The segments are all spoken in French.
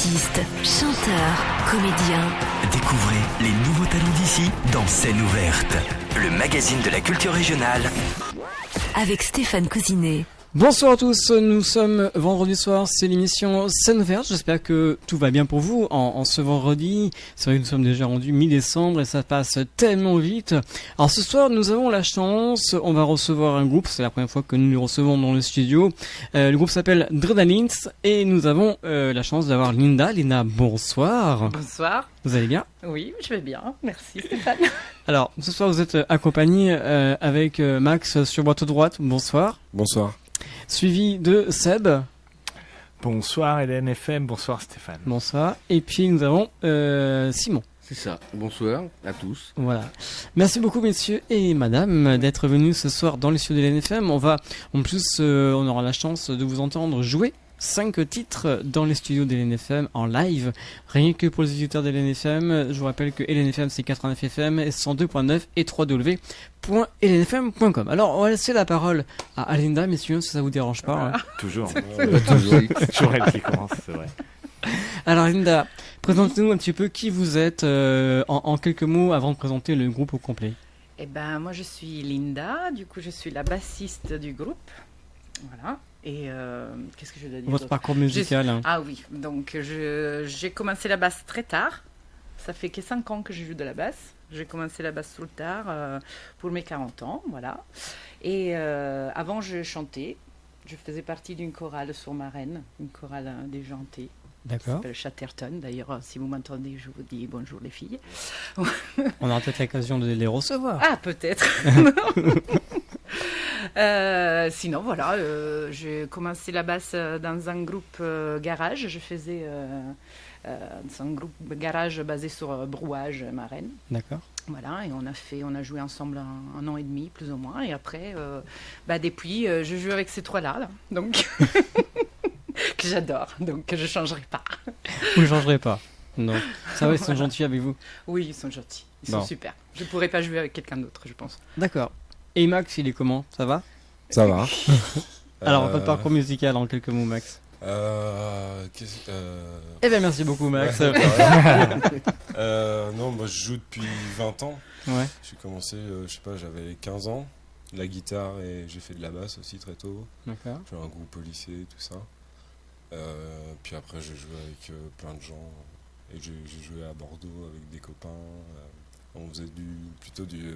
Artistes, chanteurs, comédiens. Découvrez les nouveaux talents d'ici dans Scène ouverte, le magazine de la culture régionale. Avec Stéphane Cousinet. Bonsoir à tous, nous sommes vendredi soir, c'est l'émission Scène ouverte. J'espère que tout va bien pour vous en ce vendredi. C'est vrai que nous sommes déjà rendus mi-décembre et ça passe tellement vite. Alors ce soir nous avons la chance, on va recevoir un groupe, c'est la première fois que nous le recevons dans le studio. Le groupe s'appelle Dredalins et nous avons la chance d'avoir Linda. Linda, bonsoir. Bonsoir. Vous allez bien ? Oui, je vais bien, merci Stéphane. Alors ce soir vous êtes accompagné avec Max sur votre droite, bonsoir. Bonsoir. Suivi de Seb. Bonsoir Hélène FM, bonsoir Stéphane. Bonsoir. Et puis nous avons Simon. C'est ça. Bonsoir à tous. Voilà. Merci beaucoup messieurs et madame d'être venus ce soir dans les studios de l'NFM. On aura la chance de vous entendre jouer 5 titres dans les studios de l'NFM en live, rien que pour les éditeurs de l'NFM. Je vous rappelle que LNFM c'est 89 FM, 102.9 et www.lnfm.com. Alors on va laisser la parole à Alinda, messieurs, si ça vous dérange pas. Voilà. Hein. Toujours. Toujours elle qui commence, c'est vrai. Alors Linda, présentez-nous un petit peu qui vous êtes en quelques mots avant de présenter le groupe au complet. Eh ben, moi je suis Linda, du coup je suis la bassiste du groupe. Voilà. Et qu'est-ce que je dois dire Votre parcours musical. Hein. Ah oui, donc j'ai commencé la basse très tard. Ça fait que 5 ans que je joue de la basse. J'ai commencé la basse trop tard pour mes 40 ans, voilà. Et avant je chantais. Je faisais partie d'une chorale sur Marraine, une chorale déjantée. D'accord. Ça s'appelle Chatterton. D'ailleurs, si vous m'entendez, je vous dis bonjour les filles. On aura peut-être l'occasion de les recevoir. Ah, peut-être. Sinon, voilà, j'ai commencé la basse dans un groupe garage. Je faisais un groupe garage basé sur Brouage, Marraine. D'accord. Voilà, et on a joué ensemble un an et demi, plus ou moins. Et après, depuis, je joue avec ces trois-là, là, donc que j'adore, donc que je ne changerai pas. Vous ne changerez pas. Non. Ça va, ils sont gentils avec vous. Oui, ils sont gentils. Ils sont super. Je ne pourrais pas jouer avec quelqu'un d'autre, je pense. D'accord. Et Max, il est comment ? Ça va ? Ça va. Alors, votre parcours musical en quelques mots, Max. Eh bien, merci beaucoup, Max. Non, moi je joue depuis 20 ans. Ouais. J'ai commencé, j'avais 15 ans. La guitare et j'ai fait de la basse aussi très tôt. D'accord. J'ai un groupe au lycée, tout ça. Puis après, j'ai joué avec plein de gens. Et j'ai joué à Bordeaux avec des copains. On faisait plutôt du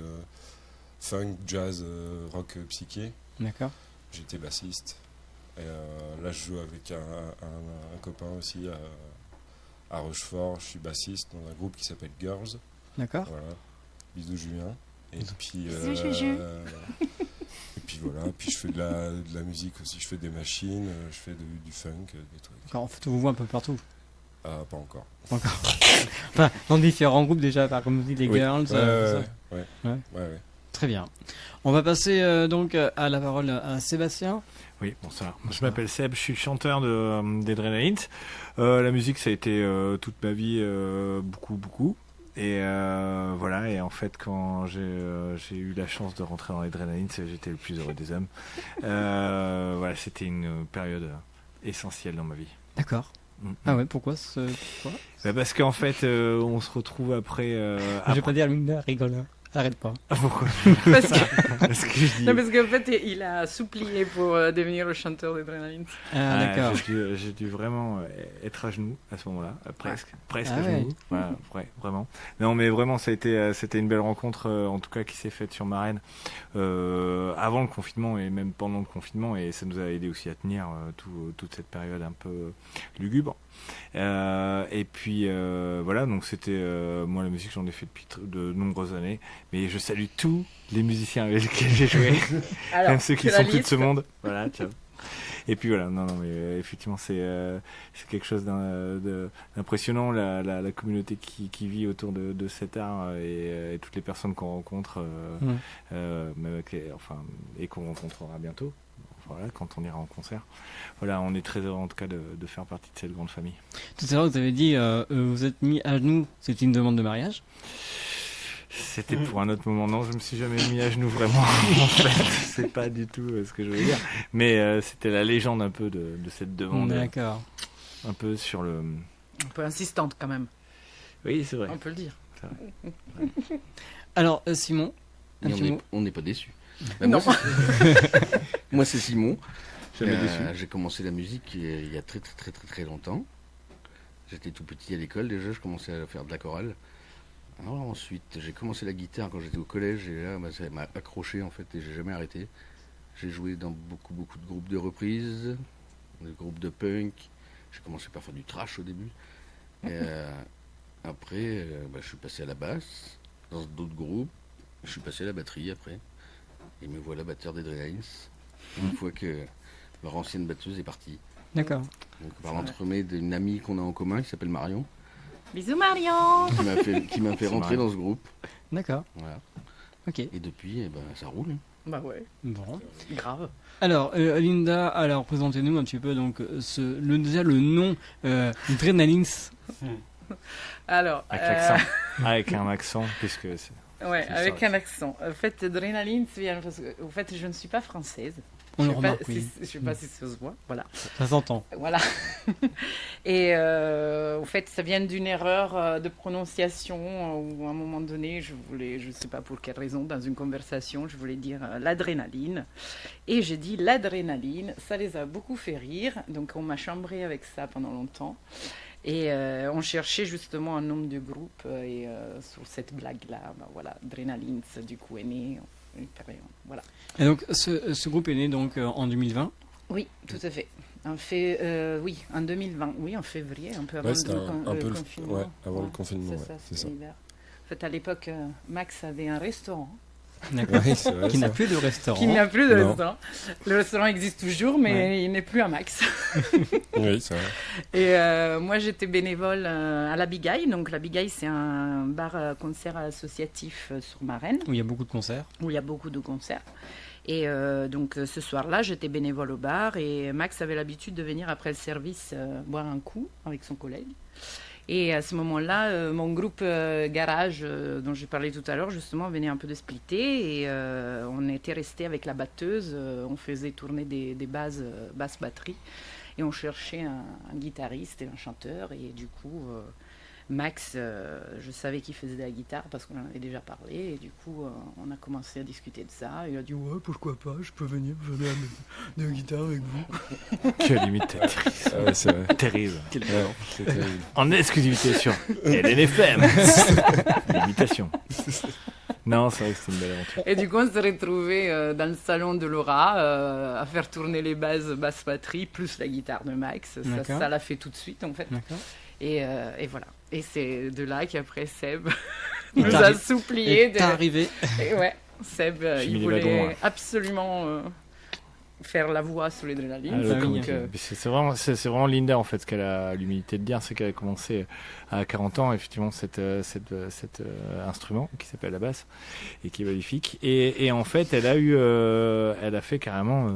funk, jazz, rock psyché. D'accord. J'étais bassiste. Et là, je joue avec un copain aussi à Rochefort. Je suis bassiste dans un groupe qui s'appelle Girls. D'accord. Voilà. Bisous Julien. Et puis, Bisous Juju. et puis voilà. Puis je fais de la musique aussi. Je fais des machines. Je fais du funk, des trucs. En fait, on vous voit un peu partout. Pas encore. Encore. Enfin, dans différents groupes déjà, comme vous dites, les Oui. Girls. Ouais. Très bien. On va passer donc à la parole à Sébastien. Oui, bonsoir. Je m'appelle Seb, je suis le chanteur des Dredalins. La musique, ça a été toute ma vie, beaucoup. Et voilà, et en fait, quand j'ai eu la chance de rentrer dans les Dredalins, j'étais le plus heureux des hommes. Voilà, c'était une période essentielle dans ma vie. D'accord. Ah ouais, pourquoi Parce qu'en fait, on se retrouve après... Je vais pas dire Linda, rigole. Arrête pas. Pourquoi Parce que... Parce que je dis... Non, parce qu'en fait, il a supplié pour devenir le chanteur des Dredalins. Ah, d'accord. J'ai dû vraiment être à genoux à ce moment-là, presque Ah à ouais. genoux. Voilà, vraiment. Non, mais vraiment, c'était une belle rencontre, en tout cas, qui s'est faite sur Marraine avant le confinement et même pendant le confinement, et ça nous a aidé aussi à tenir toute cette période un peu lugubre. Et puis voilà, donc c'était moi la musique, j'en ai fait depuis de nombreuses années, mais je salue tous les musiciens avec lesquels j'ai joué. Alors, même ceux qui que la sont plus de liste. ce monde. Voilà, ciao. Et puis voilà, non, mais effectivement, c'est quelque chose d'impressionnant, la communauté qui vit autour de cet art et toutes les personnes qu'on rencontre, même avec et qu'on rencontrera bientôt. Voilà, quand on ira en concert. Voilà, on est très heureux en tout cas de faire partie de cette grande famille. Tout à l'heure, vous avez dit, vous êtes mis à genoux, c'était une demande de mariage ? C'était pour un autre moment. Non, je me suis jamais mis à genoux vraiment. En fait, c'est pas du tout ce que je voulais dire. Mais c'était la légende un peu de cette demande. D'accord. Un peu sur le Un peu insistante quand même, Oui, c'est vrai. on peut le dire. Alors, Simon, un Et petit mot. on n'est pas déçus. Non. Moi, c'est Simon. Jamais déçu. J'ai commencé la musique il y a très très très très très longtemps. J'étais tout petit à l'école déjà, je commençais à faire de la chorale. Alors ensuite, j'ai commencé la guitare quand j'étais au collège et là, ça m'a accroché en fait et j'ai jamais arrêté. J'ai joué dans beaucoup de groupes de reprises, de groupes de punk. J'ai commencé par faire du trash au début. Et, après, je suis passé à la basse dans d'autres groupes. Je suis passé à la batterie après. Et me voilà batteur des Drelines. Une fois que leur ancienne batteuse est partie. D'accord. Donc par l'entremet d'une amie qu'on a en commun qui s'appelle Marion, Bisous Marion. qui m'a fait rentrer dans ce groupe. D'accord. Voilà. Ok. Et depuis, ça roule. Bah ouais, Bon. grave. Alors, Linda, alors présentez-nous un petit peu donc déjà le nom Drenalins. Alors, Avec l'accent. Avec un accent, puisque c'est. ouais, c'est avec ça. un accent. En fait, Adrénaline, vient parce que, en fait, je ne suis pas française. On le Je sais pas remarque, oui. je sais pas si ça se voit, voilà. Ça s'entend. Voilà. Et en fait, ça vient d'une erreur de prononciation où à un moment donné, je sais pas pour quelle raison, dans une conversation, je voulais dire l'adrénaline. Et j'ai dit l'adrénaline. Ça les a beaucoup fait rire. Donc on m'a chambré avec ça pendant longtemps. Et on cherchait justement un nom de groupe. Et sur cette blague-là, voilà, Adrénaline, du coup, est né. Voilà. Et donc, ce groupe est né donc en 2020. Oui, tout à fait. Oui, en 2020, oui, en février, un peu avant Ouais, c'était un peu le le- confinement. ouais, avant le confinement, ouais, c'est c'était ça. l'hiver. En fait, à l'époque, Max avait un restaurant D'accord. Oui, c'est vrai, Qui n'a ça. plus de restaurant. qui n'a plus de Non. restaurant. Le restaurant existe toujours, mais Ouais. il n'est plus à Max. Oui, c'est vrai. Et moi, j'étais bénévole à la Bigaille. Donc, la Bigaille, c'est un bar-concert associatif sur Marennes, Où il y a beaucoup de concerts. où il y a beaucoup de concerts. Et donc ce soir-là, j'étais bénévole au bar et Max avait l'habitude de venir après le service boire un coup avec son collègue. Et à ce moment-là, mon groupe Garage, dont j'ai parlé tout à l'heure, justement, venait un peu de splitter et on était resté avec la batteuse. On faisait tourner des basses batterie et on cherchait un guitariste et un chanteur. Et du coup, Max, je savais qu'il faisait de la guitare parce qu'on en avait déjà parlé. Et du coup, on a commencé à discuter de ça. Il a dit ouais, pourquoi pas, je peux venir faire de la guitare avec vous. Quelle imitatrice. Ah ouais, c'est vrai. Terrible. Ouais, c'est terrible. En exclusivité sur LNFM. L'imitation. Non, c'est vrai que c'est une belle aventure. Et du coup, on s'est retrouvés dans le salon de Laura à faire tourner les basses batterie plus la guitare de Max. D'accord. Ça l'a fait tout de suite en fait. D'accord. Et voilà. Et c'est de là qu'après Seb Et nous t'as a arri- supplié Et t'es arrivé. Et ouais, Seb, J'ai mis il les voulait wagons, là. absolument faire la voix sur Ah, l'adrénaline. le bah oui, comité. C'est vraiment Linda en fait ce qu'elle a l'humilité de dire, c'est qu'elle a commencé à 40 ans effectivement cet instrument qui s'appelle la basse et qui est magnifique et en fait elle a fait carrément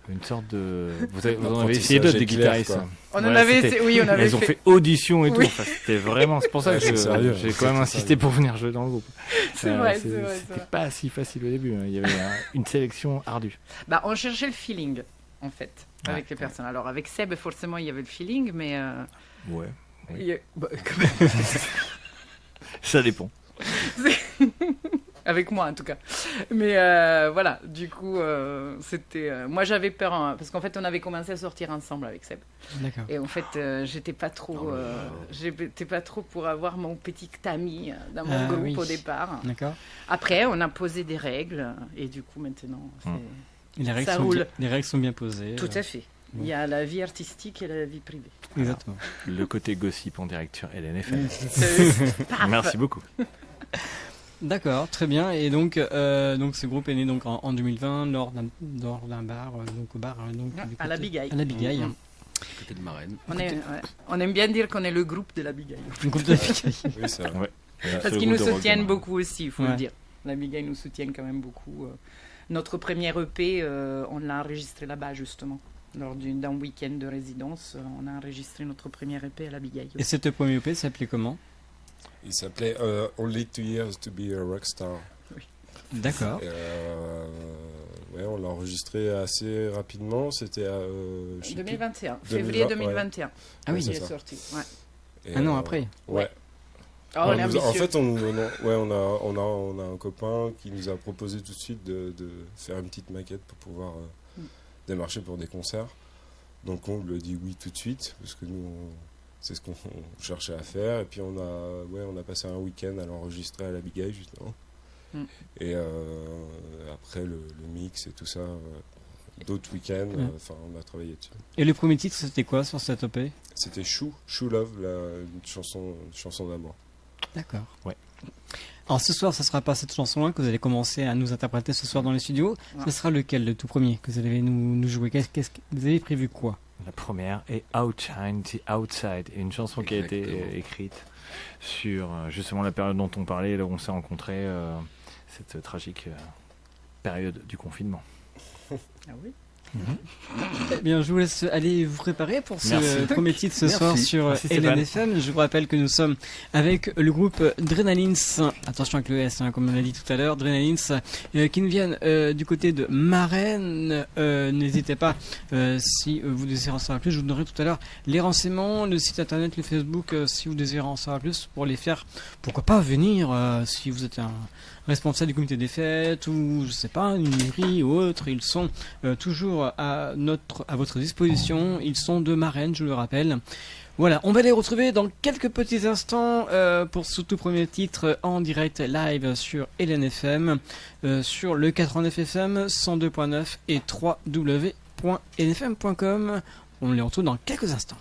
une sorte de vous en avez essayé d'autres des Apprentissage guitaristes. éclair, On en Voilà, avait, c'était- oui, on avait Elles ont fait audition et tout. Oui. Enfin, c'était vraiment. C'est pour ça Ouais, que c'est sérieux, j'ai c'est quand même très insisté sérieux. pour venir jouer dans le groupe. C'est vrai, C'était c'est vrai. pas si facile au début. Hein. Il y avait une sélection ardue. Bah, on cherchait le feeling, en fait, Ouais, avec les personnes. Alors, avec Seb, forcément, il y avait le feeling, mais... Ouais. Oui. il y a- bah, quand même, Ça dépend. avec moi, en tout cas. Mais voilà, du coup, c'était... moi, j'avais peur, hein, parce qu'en fait, on avait commencé à sortir ensemble avec Seb. D'accord. Et en fait, j'étais pas trop... j'étais pas trop pour avoir mon petit ami dans mon Ah, groupe oui. au départ. D'accord. Après, on a posé des règles, et du coup, maintenant, c'est... Et les règles Ça sont roule. bien, les règles sont bien posées. Tout à fait. Il y a la vie artistique et la vie privée. Exactement. Le côté gossip en direct sur LNFM. Paf. Merci beaucoup. D'accord, très bien. Et donc ce groupe est né donc en 2020 lors d'un bar, donc au bar donc Ah, du à la côté- Bigaille. À la Bigaille. À côté de Marennes. On aime bien dire qu'on est le groupe de la Bigaille. Le groupe de la Bigaille. Oui, c'est vrai. Parce qu'ils nous soutiennent beaucoup aussi, il faut Ouais. le dire. La Bigaille nous soutiennent quand même beaucoup. Notre premier EP, on l'a enregistré là-bas justement. Lors d'un week-end de résidence, on a enregistré notre premier EP à la Bigaille. Et cette premier EP s'appelait comment? Il s'appelait Only 2 Years to Be a Rockstar. D'accord. Ouais, on l'a enregistré assez rapidement. C'était à 2021, 2020, février ouais. 2021. Ah oui, il c'est est ça. sorti. Ouais. Et, Un an après. Ouais. Oh, on est En ambitieux. fait, on a un copain qui nous a proposé tout de suite de faire une petite maquette pour pouvoir démarcher pour des concerts. Donc on lui a dit oui tout de suite, parce que nous, c'est ce qu'on cherchait à faire. Et puis on a passé un week-end à l'enregistrer à la Big Eye, justement. Et après le mix et tout ça, d'autres week-ends, on a travaillé dessus. Et le premier titre, c'était quoi sur cette EP? C'était Chou Love, une chanson d'amour. D'accord. Ouais. Alors ce soir, ça sera pas cette chanson-là que vous allez commencer à nous interpréter ce soir dans les studios. Ouais. Ce sera lequel, le tout premier, que vous allez nous jouer? Qu'est-ce que vous avez prévu quoi? La première est Outshine the Outside, une chanson qui a été écrite sur justement la période dont on parlait, là où on s'est rencontrés, cette tragique période du confinement. Ah oui. Eh bien, je vous laisse aller vous préparer pour ce Merci. premier titre ce Merci. soir sur Merci, Stéphane. LNFM. Je vous rappelle que nous sommes avec le groupe Drenalins, attention avec le S, comme on l'a dit tout à l'heure, Drenalins, qui nous viennent du côté de Marennes. N'hésitez pas, si vous désirez en savoir plus, je vous donnerai tout à l'heure les renseignements, le site internet, le Facebook, si vous désirez en savoir plus, pour les faire, pourquoi pas venir, si vous êtes un responsable du comité des fêtes ou je sais pas, une mairie ou autre, ils sont toujours à votre disposition. Ils sont de Marennes, je le rappelle. Voilà, on va les retrouver dans quelques petits instants pour ce tout premier titre en direct live sur LNFM, sur le 89 FM, 102.9 et www.lnfm.com. On les retrouve dans quelques instants.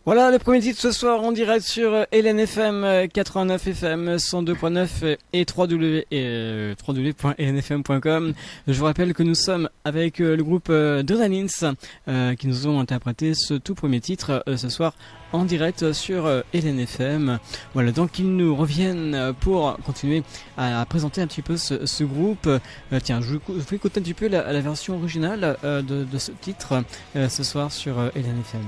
Voilà le premier titre ce soir en direct sur LNFM 89 FM 102.9 et www.lnfm.com. Je vous rappelle que nous sommes avec le groupe Drenalins qui nous ont interprété ce tout premier titre ce soir en direct sur LNFM. Voilà, donc ils nous reviennent pour continuer à présenter un petit peu ce groupe. Tiens, je vous fais écouter un petit peu la version originale de ce titre ce soir sur LNFM.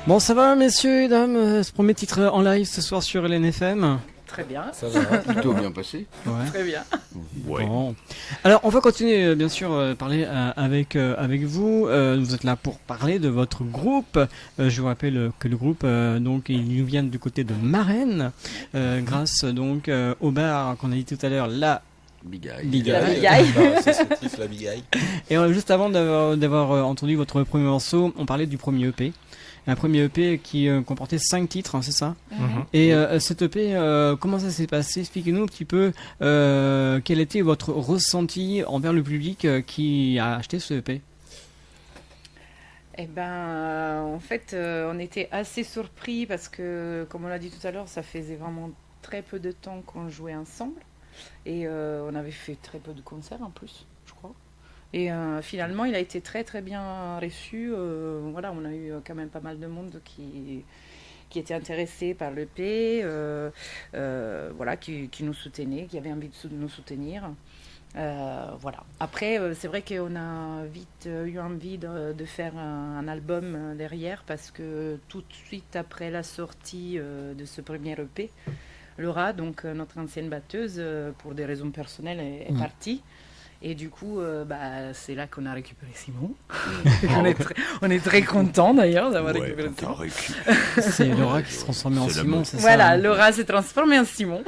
Bon, ça va, messieurs et dames, ce premier titre en live ce soir sur LNFM. Très bien, Ça va. Plutôt bien passé. Ouais. très bien. Bon. Alors, on va continuer, bien sûr, parler avec vous. Vous êtes là pour parler de votre groupe. Je vous rappelle que le groupe, donc, il nous vient du côté de Marennes, grâce donc au bar qu'on a dit tout à l'heure, la Bigaille. Bigaille. Associatif La Bigaille. Et juste avant d'avoir entendu votre premier morceau, on parlait du premier EP. Un premier EP qui comportait 5 titres, hein, c'est ça? Et cet EP, comment ça s'est passé? Expliquez-nous un petit peu quel était votre ressenti envers le public qui a acheté ce EP. Eh ben, en fait, on était assez surpris parce que, comme on l'a dit tout à l'heure, ça faisait vraiment très peu de temps qu'on jouait ensemble. Et on avait fait très peu de concerts en plus, je crois. Et finalement, il a été très très bien reçu. Voilà, on a eu quand même pas mal de monde qui était intéressé par l'EP, voilà, qui nous soutenait, qui avait envie de nous soutenir. Voilà. Après, c'est vrai qu'on a vite eu envie de faire un album derrière parce que tout de suite après la sortie de ce premier EP, Laura, donc notre ancienne batteuse, pour des raisons personnelles, est partie. Et du coup, c'est là qu'on a récupéré Simon. on est très contents d'ailleurs d'avoir récupéré Simon. C'est Laura qui se transformait en Simon, c'est ça? Voilà, Laura s'est transformée en Simon.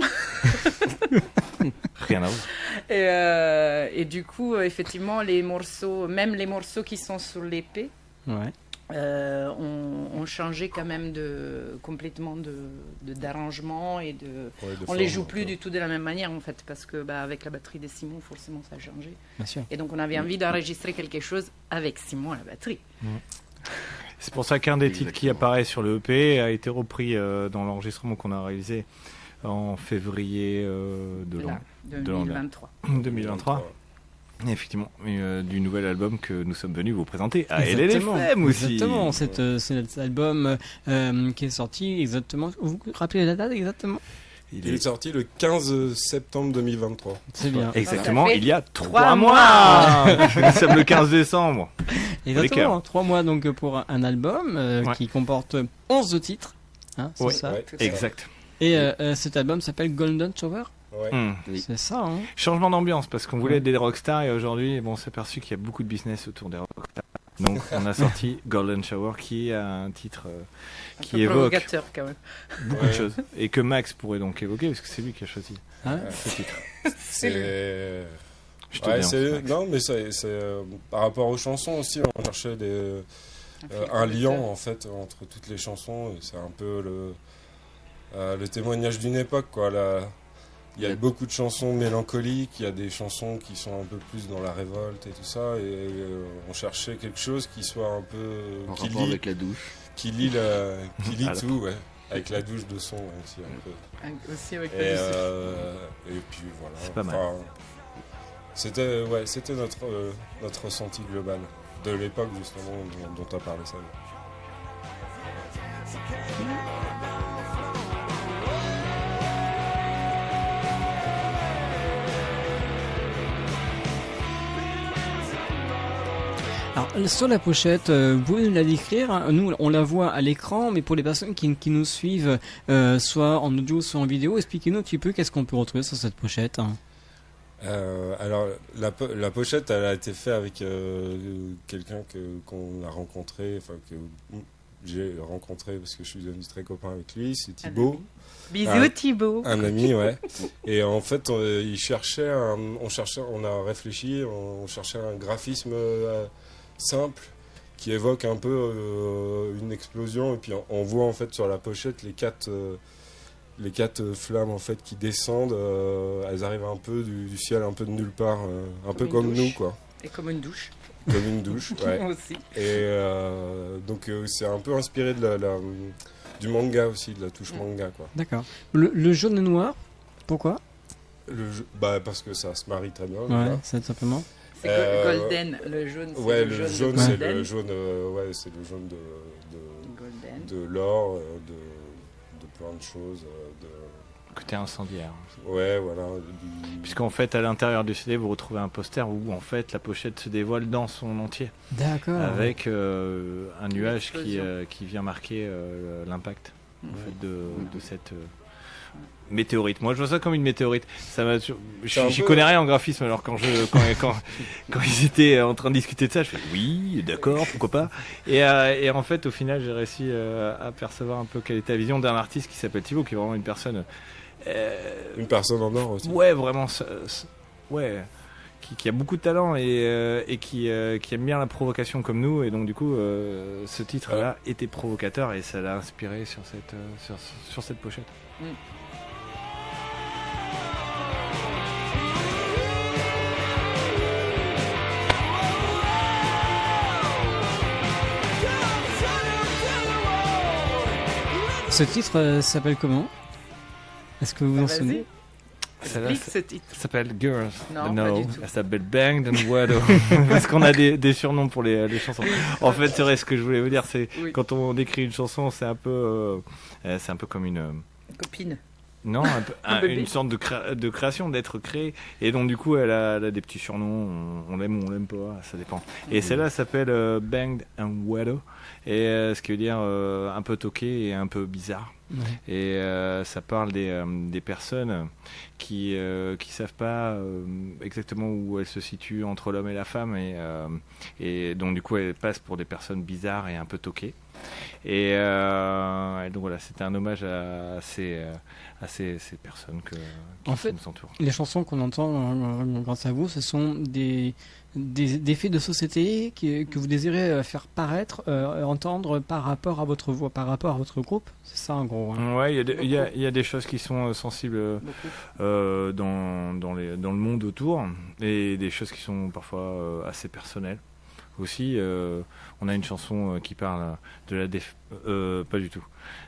Rien à voir. Et du coup, effectivement, les morceaux, même les morceaux qui sont sur l'épée, Ouais. ont changé quand même complètement d'arrangement et on forme, les joue plus quoi. du tout de la même manière en fait parce que avec la batterie de Simon forcément ça a changé Bien sûr. et donc on avait envie d'enregistrer quelque chose avec Simon à la batterie. C'est pour ça qu'un des titres qui apparaît sur le EP a été repris dans l'enregistrement qu'on a réalisé en février de l'an Là, de l'an 2023. 2023. Et effectivement, du nouvel album que nous sommes venus vous présenter à Exactement. LNFM aussi. Exactement, cet album qui est sorti exactement. Vous vous rappelez la date exactement? Il est sorti le 15 septembre 2023. C'est bien. Exactement, Ça fait il y a 3 3 mois. Nous sommes le 15 décembre. Exactement, 3 mois donc pour un album Ouais. qui comporte 11 titres. Hein, c'est Ouais. ça. Ouais. Exact. Et cet album s'appelle Golden Shower. Ouais. Oui. C'est ça, hein? Changement d'ambiance parce qu'on voulait des rockstars et aujourd'hui on s'est aperçu qu'il y a beaucoup de business autour des rockstars. Donc on a sorti Golden Shower qui a un titre Un qui peu évoque provocateur quand même. beaucoup de choses et que Max pourrait donc évoquer parce que c'est lui qui a choisi Hein ce titre. C'est. Je te Ouais, dis, c'est- Max. non, mais c'est par rapport aux chansons aussi, on cherchait un lien en fait entre toutes les chansons. C'est un peu le témoignage d'une époque, quoi. Il y a beaucoup de chansons mélancoliques, il y a des chansons qui sont un peu plus dans la révolte et tout ça, et on cherchait quelque chose qui soit un peu En qui rapport lie, avec la douche. qui lie Alors. tout, ouais, avec la douche de son ouais, aussi un peu. Aussi avec Et, la et puis voilà. C'est pas mal. Enfin, c'était notre ressenti global de l'époque justement dont tu as parlé ça. Alors, sur la pochette, vous pouvez nous la décrire, hein. Nous, on la voit à l'écran, mais pour les personnes qui nous suivent, soit en audio, soit en vidéo, expliquez-nous un petit peu qu'est-ce qu'on peut retrouver sur cette pochette, hein. Alors la pochette elle a été faite avec quelqu'un qu'on a rencontré, enfin que j'ai rencontré parce que je suis devenu très copain avec lui, c'est Thibaut. Bisous Ah. Thibaut. Un ami, ouais. Et en fait, on a réfléchi, on cherchait un graphisme simple qui évoque un peu une explosion. Et puis on voit en fait sur la pochette les quatre flammes en fait qui descendent. Elles arrivent un peu du ciel, un peu de nulle part, un peu une comme douche. nous, quoi. Et comme une douche Comme une douche, ouais. aussi. Et donc c'est un peu inspiré du manga aussi, de la touche manga, quoi. D'accord. Le jaune et noir, pourquoi? Parce que ça se marie très bien. Ouais, déjà. c'est simplement. C'est golden, le jaune. c'est Ouais, le jaune, de c'est golden. le jaune, c'est le jaune Golden. de l'or, de plein de choses. Côté incendiaire. Ouais, voilà. Puisqu'en fait, à l'intérieur du CD, vous retrouvez un poster où en fait la pochette se dévoile dans son entier, D'accord. avec un nuage L'explosion. qui vient marquer l'impact en fait, de cette météorite. Moi, je vois ça comme une météorite. Ça m'a, j'y connais rien en graphisme, alors quand ils étaient en train de discuter de ça, je fais oui, d'accord, pourquoi pas. Et en fait, au final, j'ai réussi à percevoir un peu quelle était la vision d'un artiste qui s'appelle Thibaut, qui est vraiment une personne. Une personne en or aussi. Ouais, vraiment, ouais, qui a beaucoup de talent et qui aime bien la provocation comme nous. Et donc, du coup, ce titre-là était provocateur et ça l'a inspiré sur cette pochette. Ce titre s'appelle comment? Est-ce que vous vous en souvenez? Celle-là, Explique ce titre. ça s'appelle Girls. Non, pas du tout. Elle s'appelle Banged and Weddle. Parce qu'on a des surnoms pour les chansons. En fait, c'est vrai, ce que je voulais vous dire, c'est quand on écrit une chanson, c'est un peu comme une Copine. non, une sorte de création, d'être créé. Et donc, du coup, elle a des petits surnoms. On l'aime ou on l'aime pas, ça dépend. Et celle-là s'appelle Banged and Weddle. Et ce qui veut dire un peu toqué et un peu bizarre. Ouais. Et ça parle des personnes qui savent pas exactement où elles se situent entre l'homme et la femme et donc du coup elles passent pour des personnes bizarres et un peu toquées et donc voilà, c'était un hommage à ces personnes qui En fait, nous entourent. Les chansons qu'on entend grâce à vous, ce sont des faits de société que vous désirez faire paraître, entendre par rapport à votre voix, par rapport à votre groupe. C'est ça en gros. Hein. Ouais, il y a des choses qui sont sensibles dans le monde autour et des choses qui sont parfois assez personnelles. Aussi, on a une chanson qui parle de la pas du tout,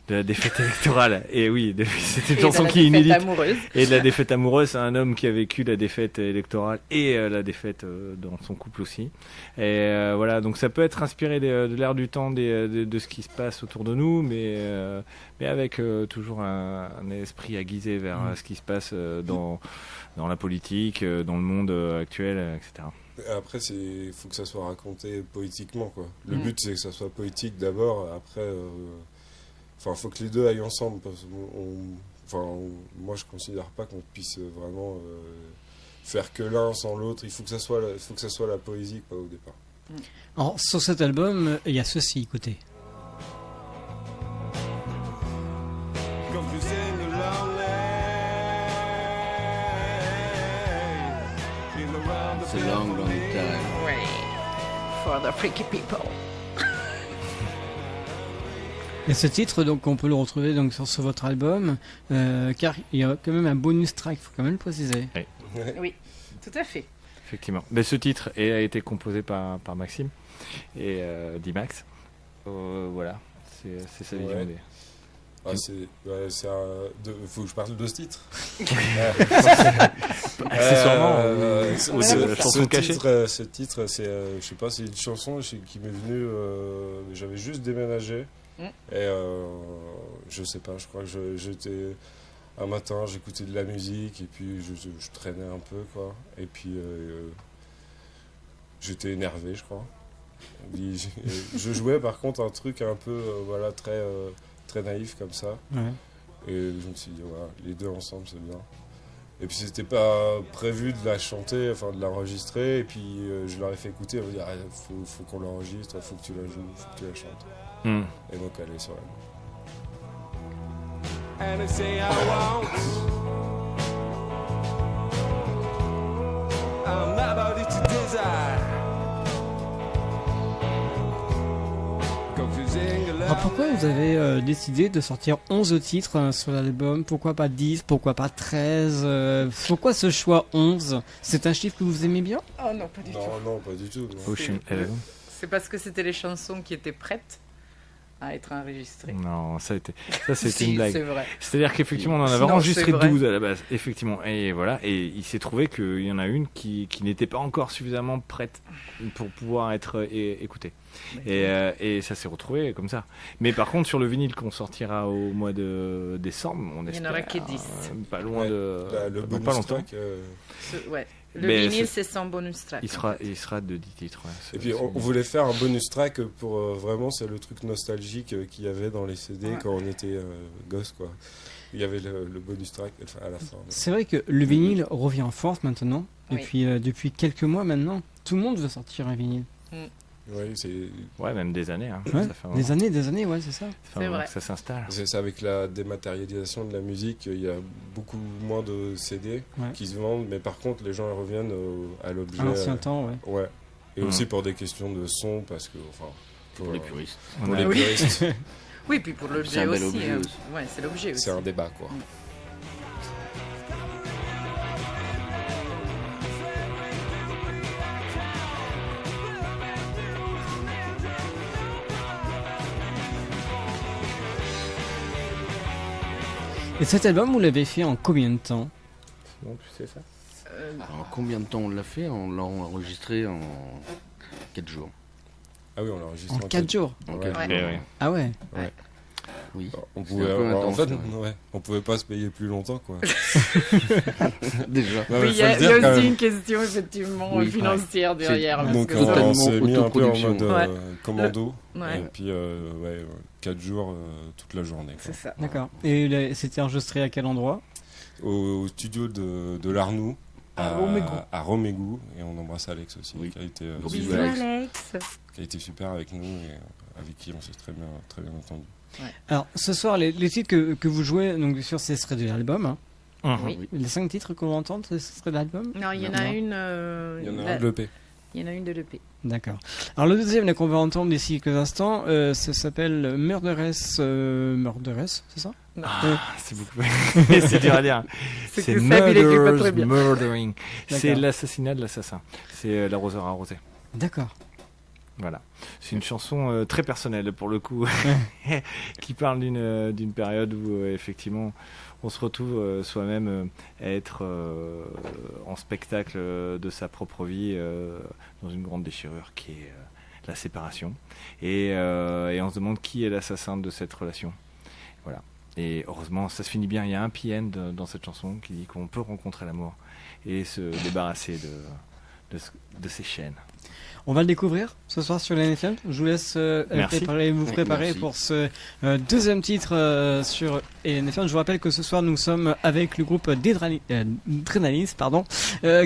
de la défaite électorale. Et oui, c'est une chanson qui est inédite. Amoureuse. Et de la défaite amoureuse, c'est un homme qui a vécu la défaite électorale et la défaite dans son couple aussi. Et voilà, donc ça peut être inspiré de l'air du temps, de ce qui se passe autour de nous, mais avec toujours un esprit aiguisé vers ce qui se passe dans la politique, dans le monde actuel, etc. Après, il faut que ça soit raconté poétiquement, quoi. Le but, c'est que ça soit poétique d'abord. Après, faut que les deux aillent ensemble. Parce que moi, je considère pas qu'on puisse vraiment faire que l'un sans l'autre. Il faut que ça soit la poésie, quoi, au départ. Alors, sur cet album, il y a ceci, écoutez. C'est long, long time. Ouais. For the freaky people. Et ce titre, donc, on peut le retrouver donc sur votre album, car il y a quand même un bonus track, il faut quand même le préciser. Oui, tout à fait. Effectivement. Mais ce titre a été composé par Maxime et D-Max. Voilà, c'est sa vision des... faut que je parle de ce titre. Accessoirement, de chanson cachée. Ce titre, c'est, je sais pas, c'est une chanson qui m'est venue. J'avais juste déménagé et je sais pas. Je crois que j'étais un matin, j'écoutais de la musique et puis je traînais un peu, quoi. Et puis j'étais énervé, je crois. Je jouais par contre un truc un peu, très naïf comme ça. Ouais. Et je me suis dit, voilà, les deux ensemble, c'est bien. Et puis c'était pas prévu de la chanter, enfin de l'enregistrer. Et puis je leur ai fait écouter, on m'a dit, faut qu'on l'enregistre, faut que tu la joues, faut que tu la chantes. Et donc elle est sur elle. And I say I want. I'm not about to desire. Alors pourquoi vous avez décidé de sortir 11 titres sur l'album? Pourquoi pas 10? Pourquoi pas 13? Pourquoi ce choix 11? C'est un chiffre que vous aimez bien? Oh non, pas du tout. Non, pas du tout. Non. Ocean Eleven. C'est parce que c'était les chansons qui étaient prêtes à être enregistré. Non, c'était une Si, blague. c'est vrai. C'est-à-dire qu'effectivement, on en avait Non, enregistré c'est vrai. 12 à la base, effectivement. Et voilà, et il s'est trouvé qu'il y en a une qui n'était pas encore suffisamment prête pour pouvoir être écoutée. Et ça s'est retrouvé comme ça. Mais par contre, sur le vinyle qu'on sortira au mois de décembre, on Il y en espère aura que 10. pas loin Ouais, de le dans bonus pas longtemps. track, Ouais. Le Mais vinyle, c'est sans bonus track. Il sera de 10 titres. Ouais. Et puis on voulait faire un bonus track pour vraiment, c'est le truc nostalgique qu'il y avait dans les CD Ouais. quand on était gosse, quoi. Il y avait le bonus track à la fin. C'est vrai que le vinyle revient en force maintenant. Oui. Depuis quelques mois maintenant, tout le monde veut sortir un vinyle. Oui, c'est Ouais, même des années. Hein. Ouais, Ça fait un des années, ouais, c'est ça. ça fait un C'est moment vrai. que ça s'installe. c'est avec la dématérialisation de la musique, il y a beaucoup moins de CD Ouais. qui se vendent, mais par contre les gens ils reviennent à l'objet. À l'ancien temps, ouais. Ouais. Et Mhm. aussi pour des questions de son, parce que enfin Pour les puristes. On pour a- les Oui. puristes, Oui, puis pour C'est l'objet un bel aussi. objet hein. aussi. Ouais, c'est l'objet aussi. c'est un débat, quoi. Et cet album, vous l'avez fait en combien de temps? Non, tu sais ça. Alors, combien de temps on l'a fait? On l'a enregistré en 4 jours. Ah oui, on l'a enregistré En 4 jours. En Ouais. 4 Ouais. jours. Eh oui. Ah ouais. Oui. On C'était pouvait, un peu en intense, fait, ouais. ouais, on pouvait pas se payer plus longtemps, quoi. Déjà. Ouais, Oui, faut il y a, le dire, il y a quand aussi même. une question effectivement Oui. financière derrière. C'est- parce Donc que on, ça- totalement s'est mis un peu en autoproduction. mode Ouais. commando. Ouais. Et puis, 4 jours, toute la journée, quoi. C'est ça. D'accord. Et c'était enregistré à quel endroit? Au studio de l'Arnoux. À Romégou. À Romégou. Et on embrasse Alex aussi, Oui. qui a été, Gros super, bisous, Alex. Alex. qui a été super avec nous et avec qui on s'est très bien entendu. Alors, ce soir, les titres que vous jouez, donc bien sûr, ce serait de l'album. Hein. Oui. Oui. Les 5 titres qu'on va entendre, ce serait de l'album? Non, il y en a Non. une. Il y en a la- un de l'EP. Il y en a une de l'EP. D'accord. Alors, le deuxième là, qu'on va entendre d'ici quelques instants, ça s'appelle Murderess. Murderess, c'est ça? Ah, c'est beaucoup. C'est dur à dire. C'est C'est que Seb, il écrit pas très Murderers bien. Murdering. C'est D'accord. l'assassinat de l'assassin. C'est l'arroseur arrosé. D'accord. Voilà. C'est une chanson très personnelle pour le coup, qui parle d'une période où effectivement on se retrouve soi-même à être en spectacle de sa propre vie dans une grande déchirure qui est la séparation. Et on se demande qui est l'assassin de cette relation. Voilà. Et heureusement, ça se finit bien. Il y a un happy end dans cette chanson qui dit qu'on peut rencontrer l'amour et se débarrasser de ces chaînes. On va le découvrir ce soir sur l'NFM. Je vous laisse Merci. vous préparer Merci. pour ce deuxième titre sur LNFM. Je vous rappelle que ce soir nous sommes avec le groupe Drenalis,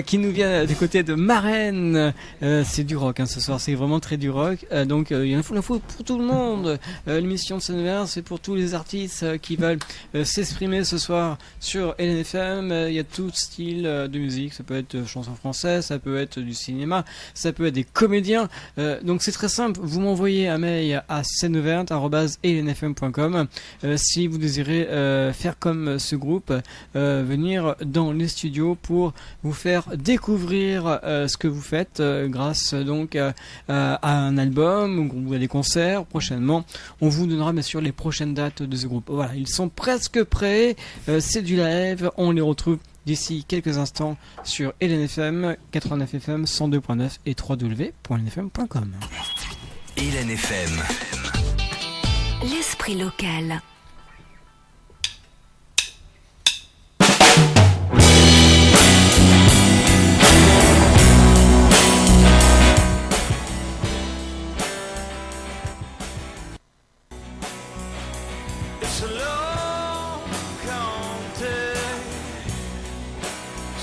qui nous vient du côté de Marennes. C'est du rock hein, ce soir, c'est vraiment très du rock. Donc il y a l'info pour tout le monde. L'émission de Scène c'est pour tous les artistes qui veulent s'exprimer ce soir sur LNFM. Il y a tout style de musique, ça peut être chanson française, ça peut être du cinéma, ça peut être des comédiens. Donc c'est très simple, vous m'envoyez un mail à sceneouverte@lnfm.com si vous désirez faire comme ce groupe, venir dans les studios pour vous faire découvrir ce que vous faites grâce donc à un album ou à des concerts prochainement. On vous donnera bien sûr les prochaines dates de ce groupe. Voilà, ils sont presque prêts, c'est du live, on les retrouve d'ici quelques instants sur LNFM 89 FM 102.9 et www.lnfm.com. LNFM. L'esprit local. It's a long country.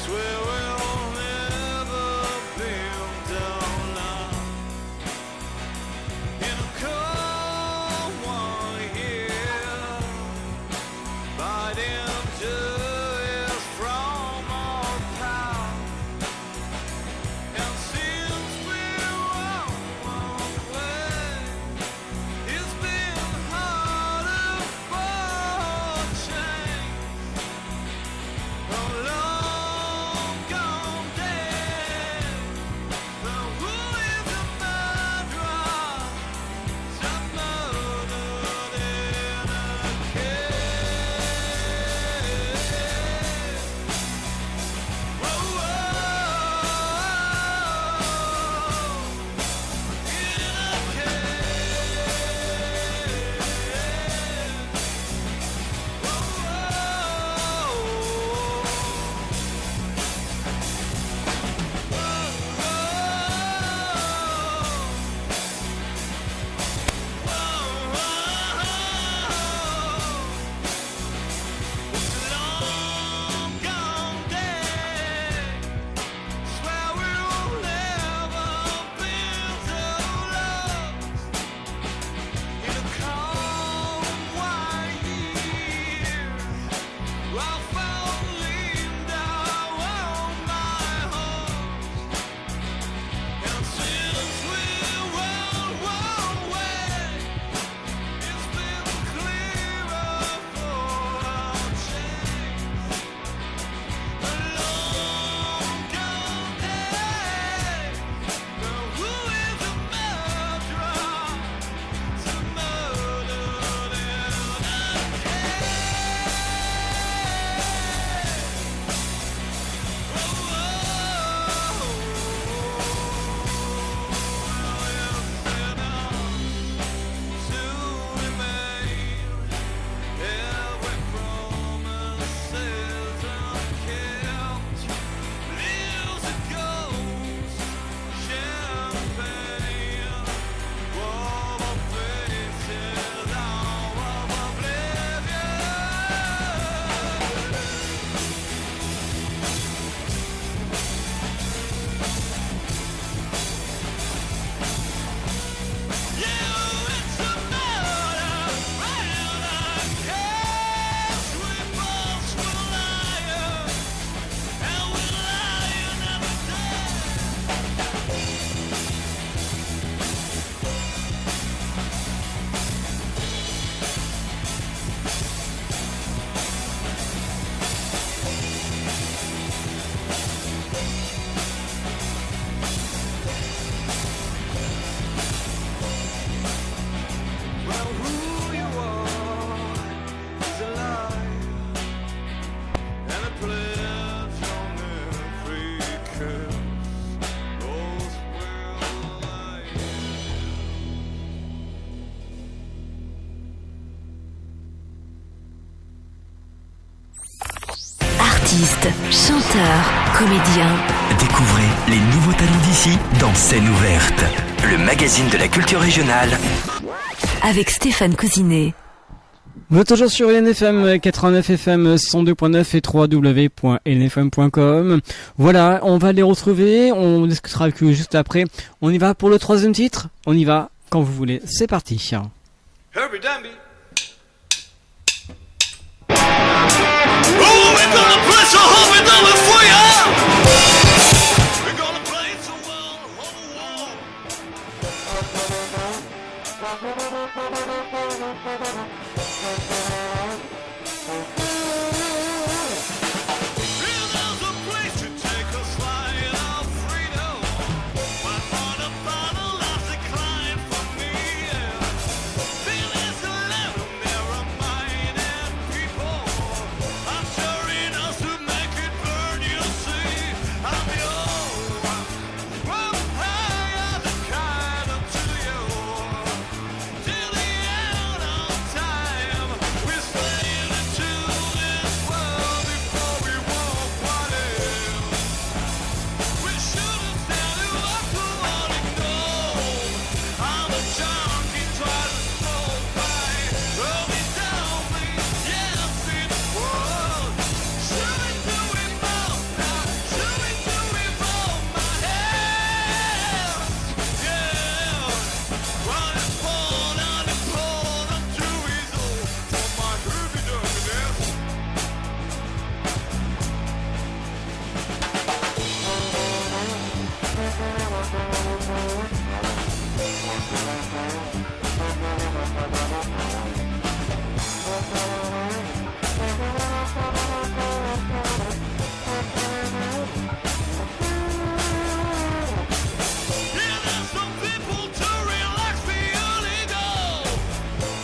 Swear we'll never build down in a cold one year. Biting just from our power. And since we're on one way, it's been harder for change. A long gone day. But who is a murderer? Some murderer. Artistes, chanteurs, comédiens. Découvrez les nouveaux talents d'ici dans Scène ouverte, le magazine de la culture régionale. Avec Stéphane Cousinet. Vous êtes toujours sur LNFM 89 FM 102.9 et www.lnfm.com. Voilà, on va les retrouver, on discutera avec eux juste après. On y va pour le troisième titre, on y va quand vous voulez. C'est parti. Herbie Damby. Oh, we're gonna play so Herbie Damby for ya. We're gonna play so well, there's a place to take a slide of freedom. One on a bottle of decline for me. Feelings alive, narrow-minded people. I'm sure enough to make it burn, you see. I'm yours. Well, high as a kite up to you. Till the end of time, we're slaying into this world before we walk one in. We shouldn't stand it up to all ignore. I'm a junkie trying to smoke by. Roll me down, please, yes, it was. Should we do it both now? Should we do it both? My hands, yeah. Well, it's falling and it's falling too easy for my herby-derby-ness. Yeah, there's some people to relax the ego.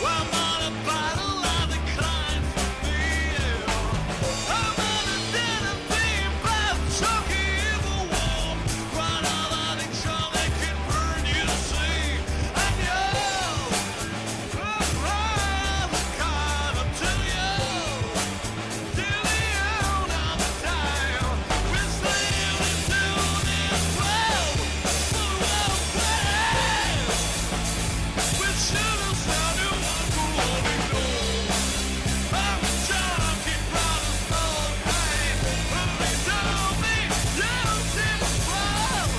Well, not a bottle of decline for me. I'm on a dead and being bad, choky evil warm. Right on addiction that can burn you to see. And you, right the kind of to you. Till the end of the time, we're slaying into this world. We should have started one for all we know. I'm a junkie, proud of smoke, hey. When they tell me, yes, it's wrong.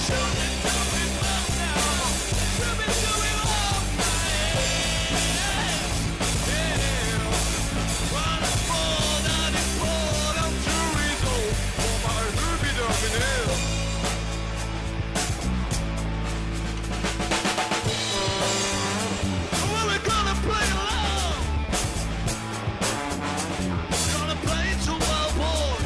Should we do it love now? Should we do it love now? Yeah. When it's more than it's more, I'm too easy for my herby-derby-ness. Well, we're gonna play along. Gonna play it so well, boy.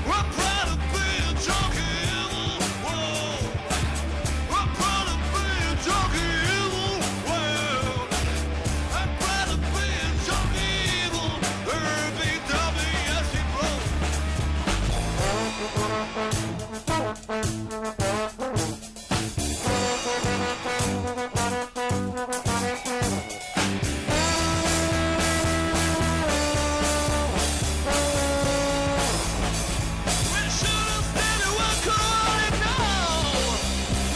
We're proud to be a junkie evil world. We're proud to be a junkie evil world. I'm proud to be a junkie evil. Herby-derby, yes, it rolls. We should have stayed and we could now.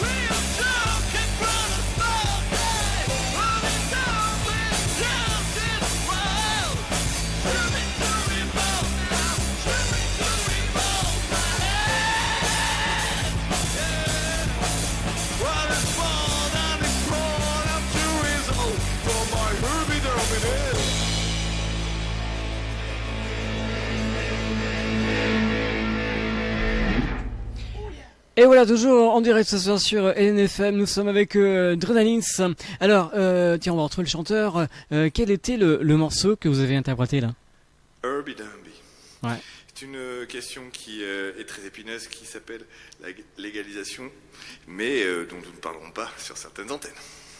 We are junkie, proud of smoke, hey. Running down with just this world. Should we do it both now? Should we do it both? My hands, yeah. Well, it's more than it's more. I'm too easy for my herby-derby-ness. Et voilà, toujours en direct ce soir sur LNFM, nous sommes avec Drenalins. Alors, tiens, on va retrouver le chanteur. Quel était le morceau que vous avez interprété là? Herbie Damby. Ouais. C'est une question qui est très épineuse, qui s'appelle la légalisation, mais dont nous ne parlerons pas sur certaines antennes.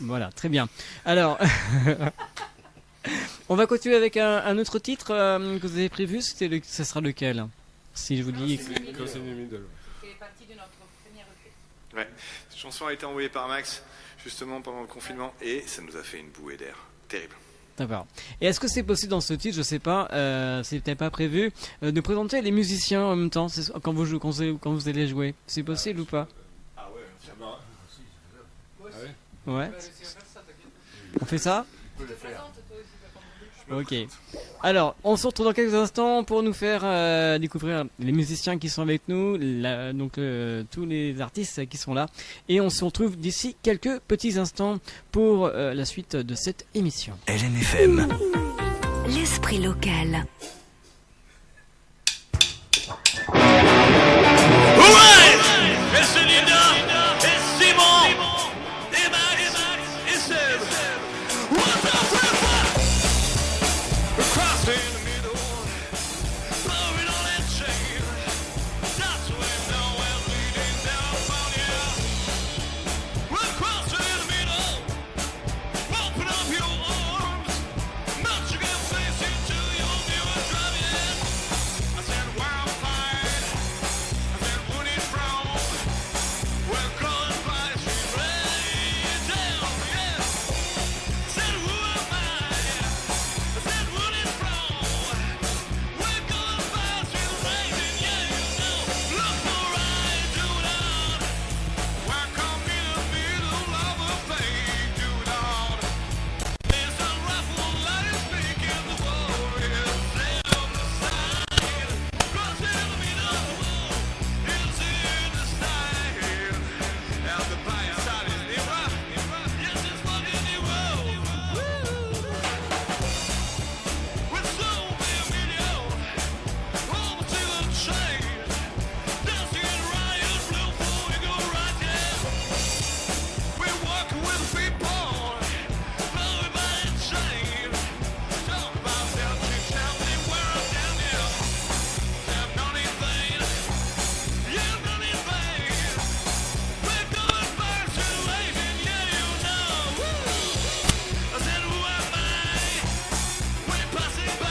Voilà, très bien. Alors, on va continuer avec un autre titre que vous avez prévu. Ça sera lequel? si je vous dis... Cause in the Middle. Qui est partie de notre première EP. Ouais. Cette chanson a été envoyée par Max justement pendant le confinement et ça nous a fait une bouée d'air terrible. D'accord. Et est-ce que c'est possible dans ce titre, je sais pas, c'est peut-être pas prévu, de présenter les musiciens en même temps quand vous jouez, quand vous allez jouer? C'est possible ou pas? Ah ouais, ça va. Ouais. On fait ça? Ok. Alors, on se retrouve dans quelques instants pour nous faire découvrir les musiciens qui sont avec nous, donc tous les artistes qui sont là. Et on se retrouve d'ici quelques petits instants pour la suite de cette émission. LNFM. L'esprit local. Et c'est Linda, et Simon, et Max, et Seb. What the fuck? Across in the middle, blowing on that chain. That's when nowhere leading down from you. We're crossing in the middle, open up your arms. Not you can face into your view and drive it. I said wildfire, I said wood is from. We're going by street rain down, yeah. Said who am I? I said wood is from. We're going by street rain, yeah, you know. Look for right, do not. Welcome in the middle of a fake, do not. There's a ruffle that is making the warriors stay on the side. Cross in the middle of the wall, it's in the style. And the fire side is nearer, yes, it's fucking nearer. With so many million, over to the change. Dancing riot, blue for we go right there. We're walking with people, blowing by the chain. Talk about their chicks, tell me where I'm down here. They're not in vain, yeah, not in vain. We're going back to Asian, yeah, you know. I said, who am I? We're passing by.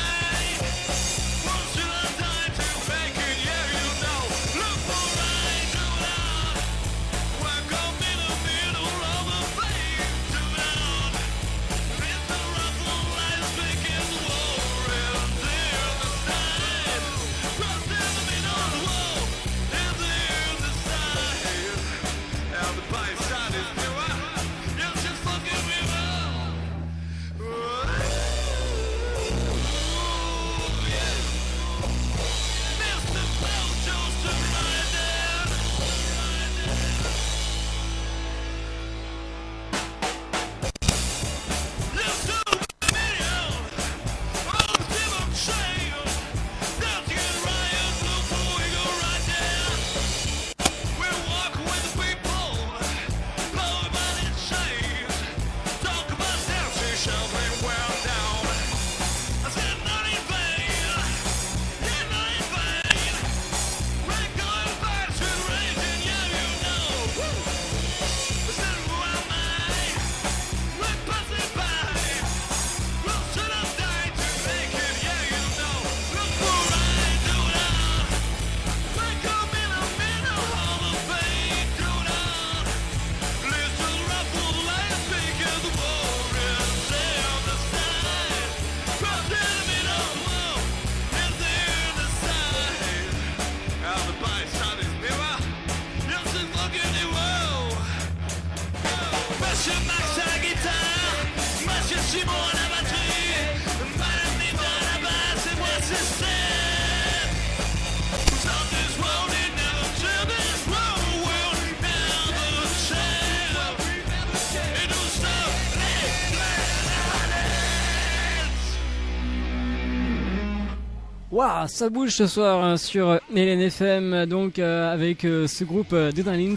What should I die to make it, yeah, you know. Look for right, do not. Welcome in the middle of the flame, do not. It's the ruffle light speaking the warriors in the side. Cross in the middle of the wall, it's in the side. And the pie side is nearer, yes, it's fucking nearer. Mr. Belcho's to my dad. Listen to the video. Oh, still on chain. Dancing riot, blue for we go right there. We're walking with the people, blowing by the chains. Talk about dancing, shelving well down. I said not in vain, yeah, not in vain. We're going back to raging, yeah, you know. I said who am I? We're passing by. Well, should I die to make it, yeah, you know. Look for right, do not. We're coming in the middle of the fate, do not. Listen, ruffle, light speaking the warriors, stay on the side. Cross in the middle of the wall, it's in the side. And the pie side is nearer, yes, it's fucking nearer. Monsieur Max à la guitare, Monsieur Simon à la batterie, Madame Linda à la basse et moi c'est Seb. Who's on this road, it never turned this road, will never change. It don't stop, Waouh, ça bouge ce soir hein, sur LNFM, donc avec ce groupe Deadlines.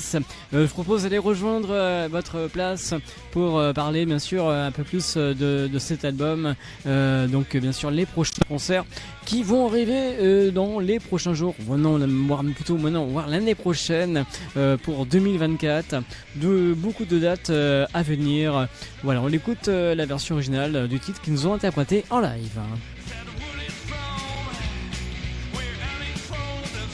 Je propose d'aller rejoindre votre place pour parler bien sûr un peu plus de cet album. Donc bien sûr les prochains concerts qui vont arriver dans les prochains jours, voire l'année prochaine pour 2024. Beaucoup de dates à venir. Voilà, on écoute la version originale du titre qu'ils nous ont interprété en live. we're heading for the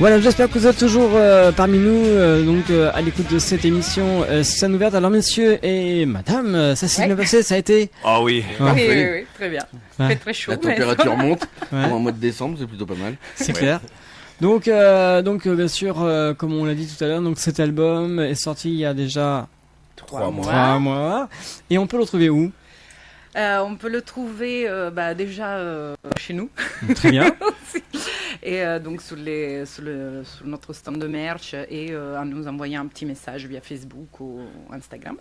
Voilà, j'espère que vous êtes toujours parmi nous, à l'écoute de cette émission Scène ouverte. Alors messieurs et madame, ça s'est bien passé, ça a été Ah oui. Ouais. Oui, très bien. Ouais. Très très chaud. La mais- température monte. Ouais. Pour un mois de décembre, c'est plutôt pas mal. C'est clair. Donc bien sûr, comme on l'a dit tout à l'heure, donc cet album est sorti il y a déjà 3 mois. 3 mois. Et on peut le trouver où? On peut le trouver déjà chez nous. Très bien. Et donc sur notre stand de merch et en nous envoyant un petit message via Facebook ou Instagram.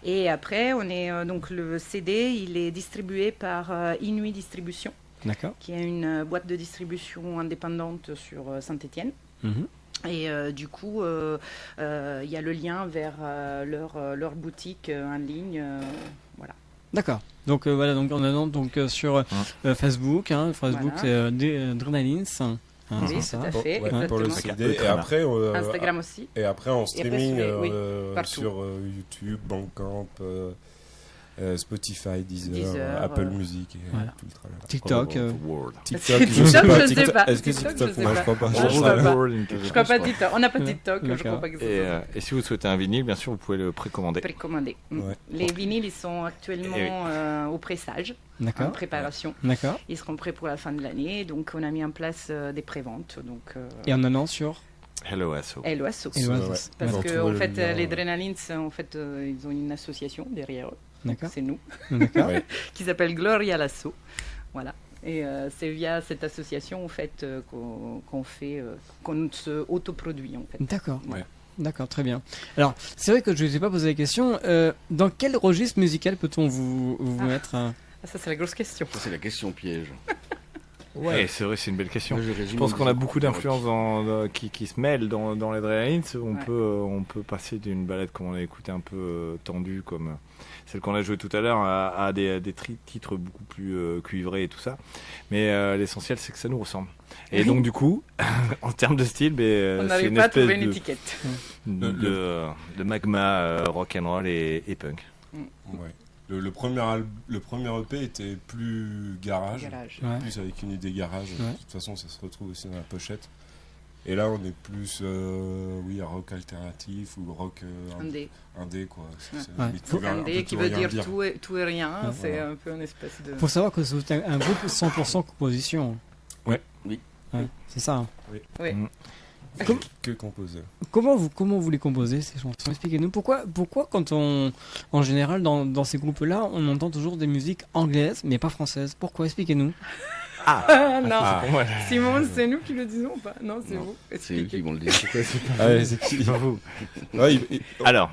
Et après, on est donc le CD, il est distribué par Inuit Distribution, D'accord. qui est une boîte de distribution indépendante sur Saint-Étienne. Mhm. Et du coup, il y a le lien vers leur boutique en ligne. Voilà. D'accord. Donc voilà, donc on annonce donc sur Facebook, hein, Facebook Voilà. c'est Adrenalines. Hein, Oui, c'est tout ça. à fait. Pour le exactement. CD. Et après, Instagram aussi. et après en streaming oui, partout. sur YouTube, Bandcamp, Spotify, Deezer, Apple Music et voilà. tout le tralala. TikTok. TikTok, TikTok, je sais pas. Est-ce que TikTok, TikTok, je sais moi je pas. crois pas. Je sais pas. Je crois pas pas. TikTok. On n'a pas Ouais. TikTok, je D'accord. crois pas que ce soit Et si vous souhaitez un vinyle, bien sûr, vous pouvez le précommander. précommandé. Ouais. Les vinyles, ils sont actuellement Eh oui. au pressage, en D'accord. préparation. D'accord. Ils seront prêts pour la fin de l'année, donc on a mis en place des préventes. Donc, Et on annonce sur Hello Asso. Hello Asso. Et Ouais. Oasis. Parce Vous que retrouvez en le fait, lien, les Drenalines, en fait, ils ont une association derrière eux. D'accord. C'est nous, D'accord. Ouais. qui s'appelle Gloria Lasso. Voilà. Et c'est via cette association en fait qu'on se autoproduit en fait. D'accord. Ouais. D'accord, très bien. Alors, c'est vrai que je ne vous ai pas posé la question. Dans quel registre musical peut-on vous mettre Ah, ça c'est la grosse question. Ça, c'est la question piège. Ouais, c'est vrai, c'est une belle question. Moi, Je pense qu'on a beaucoup d'influences qui se mêlent dans les Adrenalines. On peut passer d'une balade qu'on a écoutée un peu tendue, comme celle qu'on a jouée tout à l'heure, à des titres beaucoup plus cuivrés et tout ça. Mais l'essentiel, c'est que ça nous ressemble. Et Oui. donc, du coup, en termes de style, On c'est n'arrive une pas à espèce trouver une de, étiquette. de magma rock'n'roll et punk. Ouais. Le premier EP était plus garage, Garage. Ouais. plus avec une idée garage. Ouais. De toute façon, ça se retrouve aussi dans la pochette. Et là, on est plus rock alternatif ou rock indé quoi. Ouais. limite, qui veut un Indé peu qui tout veut rien dire tout et rien. Ouais. C'est Voilà. un peu une espèce de. Faut savoir que c'est un groupe 100% composition. Ouais. Oui. Ouais, c'est ça. Hein. Oui. que composé. Comment vous les composez ces chansons? Expliquez-nous pourquoi quand en général dans ces groupes-là, on entend toujours des musiques anglaises mais pas françaises. Pourquoi? Expliquez-nous. Ah non. Ah. Pour moi, Simon, c'est nous qui le disons ou pas? Non, c'est Non, vous. C'est eux qui Expliquez. vont le dire. Ouais, c'est qui vous. Ouais, Alors,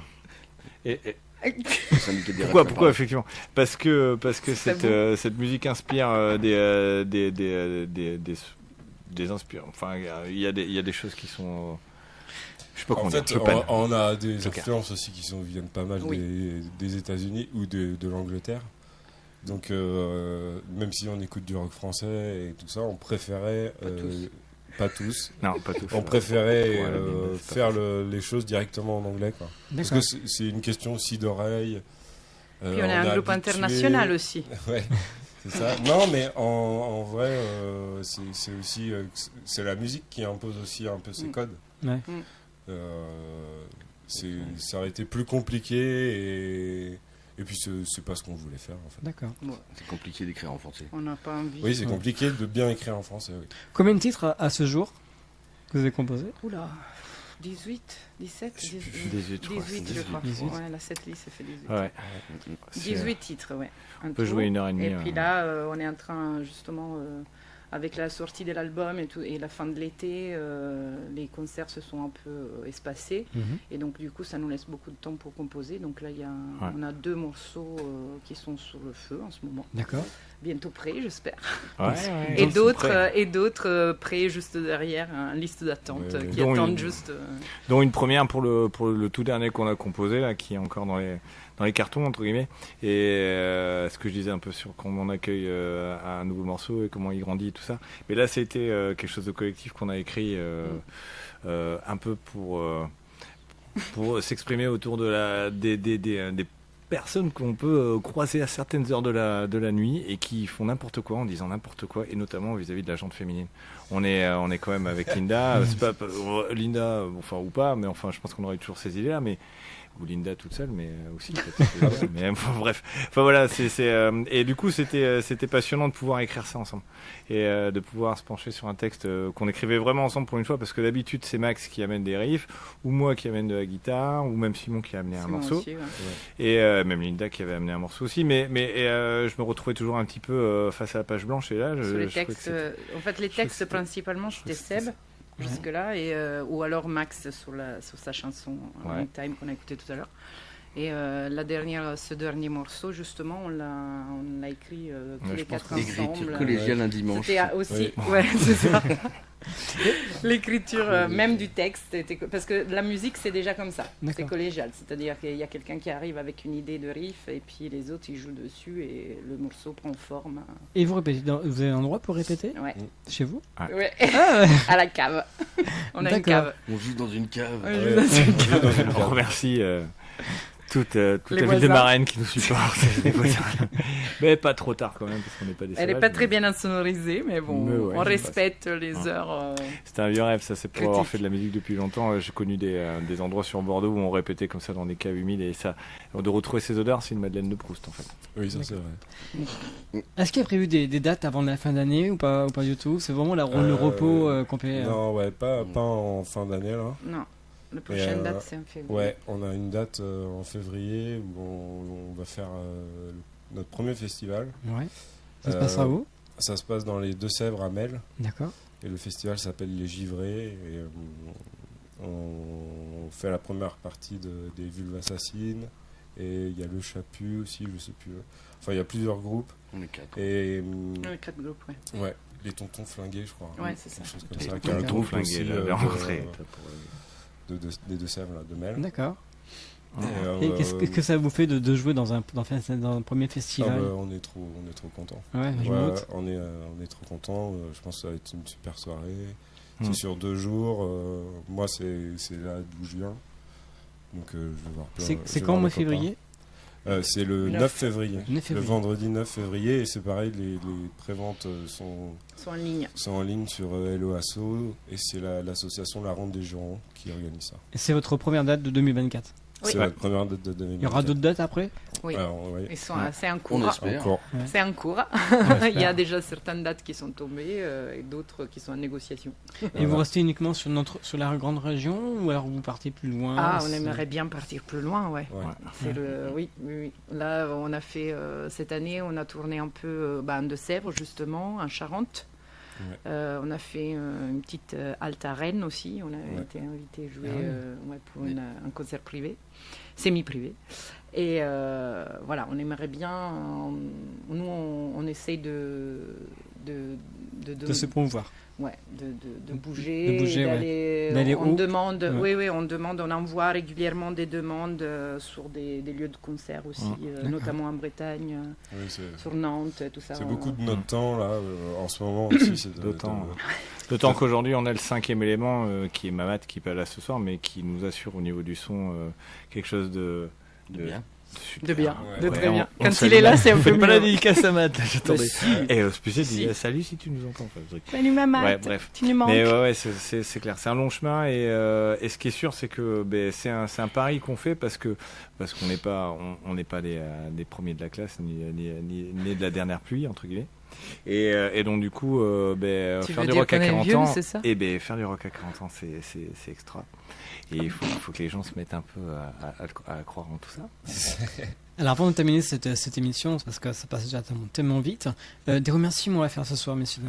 Syndicat des pourquoi rappeurs. effectivement parce que C'est cette musique inspire des enfin il y a des choses qui sont je sais pas En comment fait, dire, Chopin. on a des Joker. influences aussi qui viennent pas mal Oui. des États-Unis ou de l'Angleterre. Donc, même si on écoute du rock français et tout ça, on préférait. Pas tous. Non, pas tout. On préférait Ouais, mais c'est pas faire facile. les choses directement en anglais. Quoi. Parce D'accord. que c'est une question aussi d'oreille. Puis on est un groupe international aussi. Ouais, c'est ça. Non, mais en vrai, c'est aussi c'est la musique qui impose aussi un peu ses codes. Ouais. Ça aurait été plus compliqué et puis c'est pas ce qu'on voulait faire en fait. D'accord. C'est compliqué d'écrire en français. On n'a pas envie. Oui, c'est compliqué de bien écrire en français. Oui. Combien de titres à ce jour que vous avez composé? Oula. 18, 17, Je sais 18, je crois. 18, je crois. 18. Ouais, la setlist, ça fait 18. Ouais. 18 titres, ouais. On peut jouer 1h30. Et puis là, on est en train, justement, avec la sortie de l'album et la fin de l'été, les concerts se sont un peu espacés. Et donc, du coup, ça nous laisse beaucoup de temps pour composer. Donc là, on a 2 morceaux qui sont sur le feu en ce moment. D'accord. Bientôt prêts, j'espère. Ouais, Et ils sont prêts. d'autres prêts juste derrière, une liste d'attente Ouais, qui dont attendent une- juste. Dont une première pour le tout dernier qu'on a composé là, qui est encore dans les cartons entre guillemets. Et ce que je disais un peu sur comment on accueille un nouveau morceau et comment il grandit et tout ça. Mais là, c'était quelque chose de collectif qu'on a écrit un peu pour s'exprimer autour de des personnes qu'on peut croiser à certaines heures de la nuit et qui font n'importe quoi en disant n'importe quoi, et notamment vis-à-vis de la gente féminine. On est quand même avec Linda, c'est pas Linda, enfin ou pas, mais enfin je pense qu'on aurait toujours ces idées-là, mais ou Linda toute seule, mais aussi peut-être. Mais enfin, bref, enfin voilà, et du coup c'était passionnant de pouvoir écrire ça ensemble et de pouvoir se pencher sur un texte qu'on écrivait vraiment ensemble pour une fois, parce que d'habitude c'est Max qui amène des riffs, ou moi qui amène de la guitare, ou même Simon qui a amené un morceau, Aussi, ouais. et même Linda qui avait amené un morceau aussi, mais je me retrouvais toujours un petit peu face à la page blanche, et là Sur les je trouvais que textes, c'était- en fait, les textes principalement c'était Seb jusque-là, ou alors Max sur sa chanson Ouais. Long Time qu'on a écouté tout à l'heure. Et ce dernier morceau, justement, on l'a écrit tous Ouais, les je pense quatre que Écriture ensemble. collégiale un dimanche. C'était aussi, Oui. ouais, c'est ça. L'écriture même du texte, parce que la musique c'est déjà comme ça, c'est D'accord. collégial, c'est-à-dire qu'il y a quelqu'un qui arrive avec une idée de riff et puis les autres ils jouent dessus et le morceau prend forme. Et vous répétez, vous avez un endroit pour répéter Ouais, chez vous? ouais. Ah, À la cave. On a une D'accord. cave. On joue dans une cave. Ouais, Ouais. je vous assure. Dans une On cave. remercie toute Les la ville de voisins. Marennes qui nous supporte, les voisins. Mais pas trop tard quand même, parce qu'on n'est pas des Elle n'est sauvages, pas très mais bien insonorisée, mais bon, Mais ouais, on ça respecte les Ouais. heures. C'était un vieux rêve, ça, c'est pour avoir Critique. fait de la musique depuis longtemps. J'ai connu des endroits sur Bordeaux où on répétait comme ça dans des caves humides, et ça, de retrouver ces odeurs, c'est une Madeleine de Proust en fait. Oui, ça c'est vrai. est-ce qu'il y a prévu des dates avant la fin d'année ou pas du tout? C'est vraiment le repos complet. Non, ouais, pas en fin d'année là. Non, la prochaine Et, date c'est en février. Ouais, on a une date en février où on va faire notre premier festival. Ouais. Ça se Euh, passera où? Ça se passe dans les Deux-Sèvres à Mel. D'accord. Et le festival s'appelle Les Givrés. Et on fait la première partie des Vulves Assassines. Et il y a le Chaput aussi, je sais plus. Enfin, il y a plusieurs groupes. On est quatre. Et Ouais, 4 groupes, ouais. ouais, les Tontons Flingués, je crois. Ouais, c'est ça. Quelque chose comme Les ça. Tontons Qui est un Flingués. groupe Flingué, aussi l'avait rencontré. des Deux-Sèvres, là, de Mel. D'accord. Et, Et qu'est-ce que ça vous fait de jouer dans un premier festival? Ah bah, on est trop contents. Ouais, je me doute. on est trop contents. Je pense que ça va être une super soirée. Mm. C'est sur 2 jours. Moi, c'est là d'où je viens. Donc, je vais voir plein. C'est je vais quand, voir au mois mes de février? copains. C'est le 9 février. 9 Le février. vendredi 9 février. Et c'est pareil, les préventes sont Sont en ligne. en ligne sur Hello Asso. Et c'est l'association La Ronde des Jurons qui organise ça. Et c'est votre première date de 2024. Oui. C'est la première date de 2024. Il y aura d'autres dates après? Oui. Alors, ouais. Ils sont, c'est en On cours. espère. Encore. C'est en cours. espère. Il y a déjà certaines dates qui sont tombées et d'autres qui sont en négociation. Et vous restez uniquement sur la grande région ou alors vous partez plus loin? Ah, on c'est- aimerait bien partir plus loin, ouais. Ouais. C'est oui. Là, on a fait cette année, on a tourné un peu en Deux-Sèvres justement, en Charente. Ouais. On a fait une petite halte à Rennes aussi. On a Ouais. été invité à jouer Ah oui. pour un concert privé, semi-privé. Et voilà, on aimerait bien. Nous, on essaye de De se promouvoir. Ouais, de bouger, De bouger, D'aller on haut. demande, Ouais. oui, on envoie régulièrement des demandes sur des lieux de concert aussi, D'accord. notamment en Bretagne, Oui, c'est sur Nantes, tout ça. c'est On- beaucoup de notre temps, là, en ce moment aussi. C'est D'autant qu'aujourd'hui on a le 5e élément qui est Mamat qui est pas là ce soir, mais qui nous assure au niveau du son quelque chose de Bien. De bien, Ouais. de Ouais, très on- bien. on Quand salue il est là, Matt. c'est un On peu fait pas la mieux. dédicace à Matt, j'attendais. Mais si. Et Hospicier dit Si. salut si tu nous entends. Enfin, le truc. Salut maman, Ouais, bref. tu nous manques. Mais ouais, c'est clair, c'est un long chemin et ce qui est sûr, c'est que c'est un pari qu'on fait parce qu'on n'est pas des premiers de la classe ni de la dernière pluie entre guillemets. Et donc du coup, Tu faire veux du dire rock à qu'on est 40 vieux, ans, c'est ça et faire du rock à 40 ans, c'est extra. Et il faut que les gens se mettent un peu à croire en tout ça. Alors avant de terminer cette émission, parce que ça passe déjà tellement vite, des remerciements à faire ce soir, messieurs.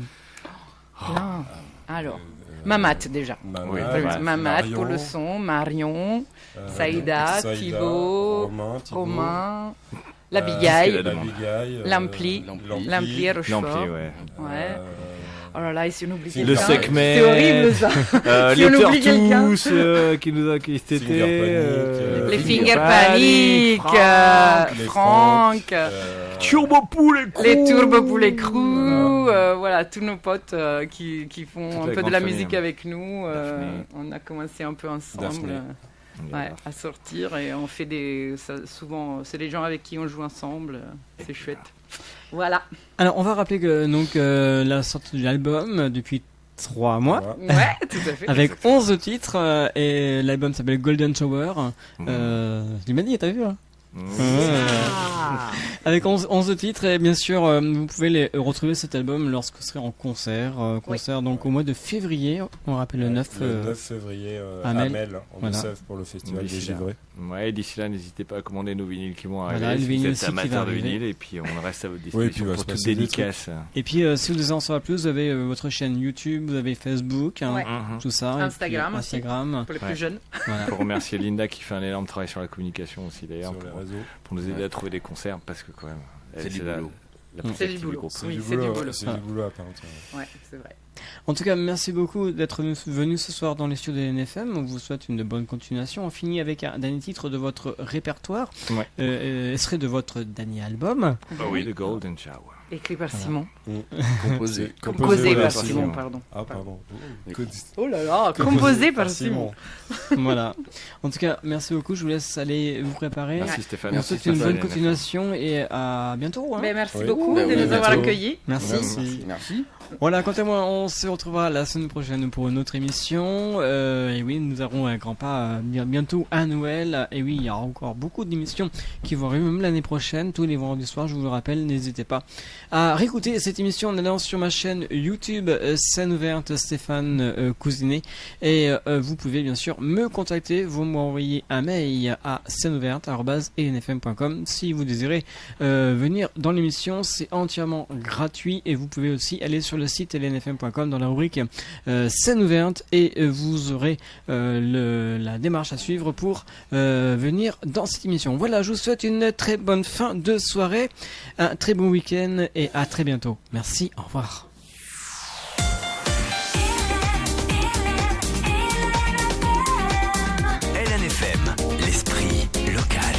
Non. Alors, Mamat déjà. Oui, Mamat, Mamat pour le Marion, son, Marion, euh, Saïda, Thibaut, Thibaut, Romain, c'est l'Abigail, la la demande. Bigaille, L'ampli, L'ampli, Rochefort. L'ampli, ouais. Ouais. Oh là là, et si on oublie Le quelqu'un, Secmet. c'est horrible ça. Si on les oublie quelqu'un. Turtous qui nous a qui cet Finger été. Panic, Les Finger Finger Panic, Panic, les Franck, Turbo Poulet Crew. les Turbo Poulet Crew, voilà, tous nos potes qui font Toute un la peu de grande la famille, musique hein. avec nous. Daphné. On a commencé un peu ensemble. Daphné. Ouais, à sortir et on fait souvent, c'est les gens avec qui on joue ensemble, c'est chouette. Voilà. Alors, on va rappeler que donc la sortie de l'album depuis 3 mois. Voilà. Ouais, tout à fait. Avec 11 titres et l'album s'appelle Golden Shower. Tu m'as dit, t'as vu hein Ah. Avec 11 titres et bien sûr vous pouvez retrouver cet album lorsque vous serez en concert. Concert donc au mois de février, on rappelle le 9. Le 9 février à à Mel. Mel, en Voilà. Deux-Sèvres pour le festival des D'ici là. givrés. Ouais, d'ici là, n'hésitez pas à commander nos vinyles qui vont arriver. Voilà, le si vinyle vous aussi êtes qui va amateur de arriver. vinyle, et puis on reste à votre Oui, et puis disposition il va pour se toute passer des dédicace. Et puis si vous désirez en savoir plus, vous avez votre chaîne YouTube, vous avez Facebook, hein, Ouais. tout ça. et puis, Instagram aussi. Instagram. Pour les Ouais. plus jeunes. Voilà. Pour remercier Linda qui fait un énorme travail sur la communication aussi d'ailleurs, Sur les réseaux. pour nous aider à trouver des concerts parce que quand même, C'est du boulot. la Mm. plus C'est du active boulot. groupe. Oui, c'est du boulot. C'est du boulot à part entière. Ouais, c'est vrai. En tout cas, merci beaucoup d'être venu ce soir dans les studios de NFM. On vous souhaite une bonne continuation. On finit avec un dernier titre de votre répertoire. Ouais. Serait de votre dernier album. Ah oui, The Golden Shower. Écrit par Voilà. Simon. Composé. Composé par par Simon, Simon. pardon. Ah, pardon. Oh là là, composé par Simon. Voilà. En tout cas, merci beaucoup. Je vous laisse aller vous préparer. Merci Stéphane. On vous Merci souhaite une Stéphane. bonne continuation et à bientôt. hein. Ben, merci Oui. beaucoup Ben de oui, nous avoir bientôt. accueillis. Merci. Merci. Voilà, quant à moi, on se retrouvera la semaine prochaine pour une autre émission. Et oui, nous aurons un grand pas bientôt à Noël. Et oui, il y aura encore beaucoup d'émissions qui vont arriver même l'année prochaine, tous les vendredis soirs, je vous le rappelle. N'hésitez pas à réécouter cette émission en allant sur ma chaîne YouTube Scène Ouverte Stéphane Cousinet. Et vous pouvez bien sûr me contacter. Vous m'envoyez un mail à scèneouverte@enfm.com si vous désirez venir dans l'émission. C'est entièrement gratuit et vous pouvez aussi aller sur le site lnfm.com dans la rubrique scène ouverte et vous aurez la démarche à suivre pour venir dans cette émission. Voilà, je vous souhaite une très bonne fin de soirée, un très bon week-end et à très bientôt. Merci, au revoir. LNFM, l'esprit local.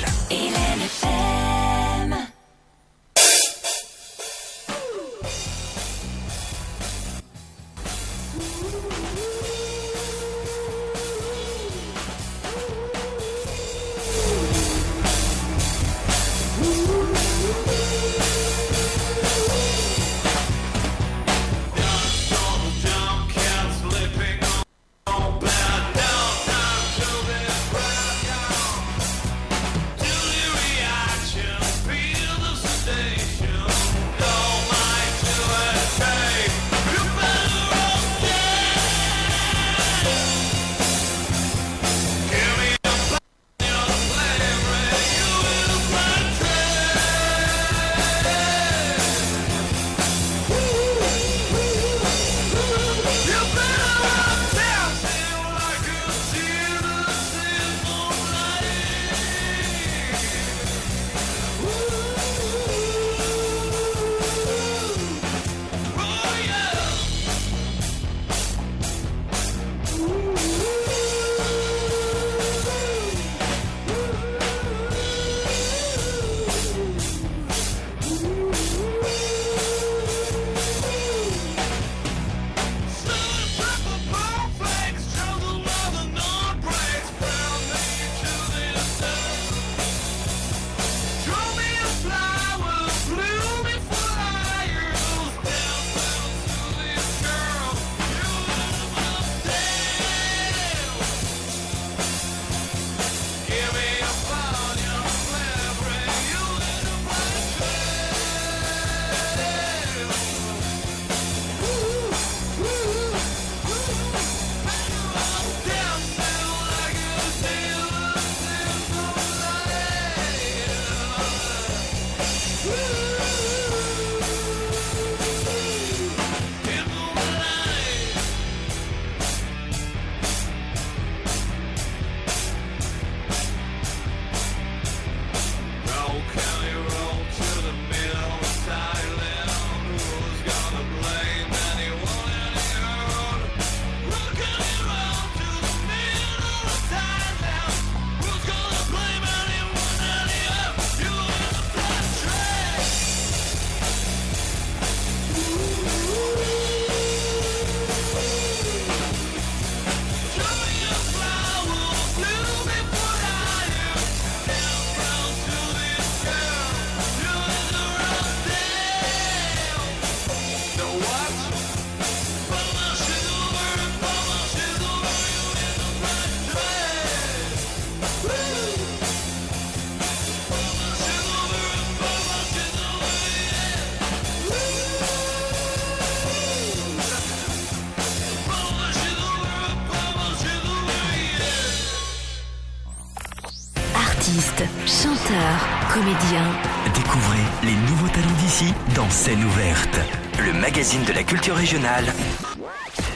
Artistes, chanteurs, comédiens. Découvrez les nouveaux talents d'ici dans Scène ouverte, le magazine de la culture régionale.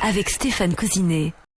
Avec Stéphane Cousinet.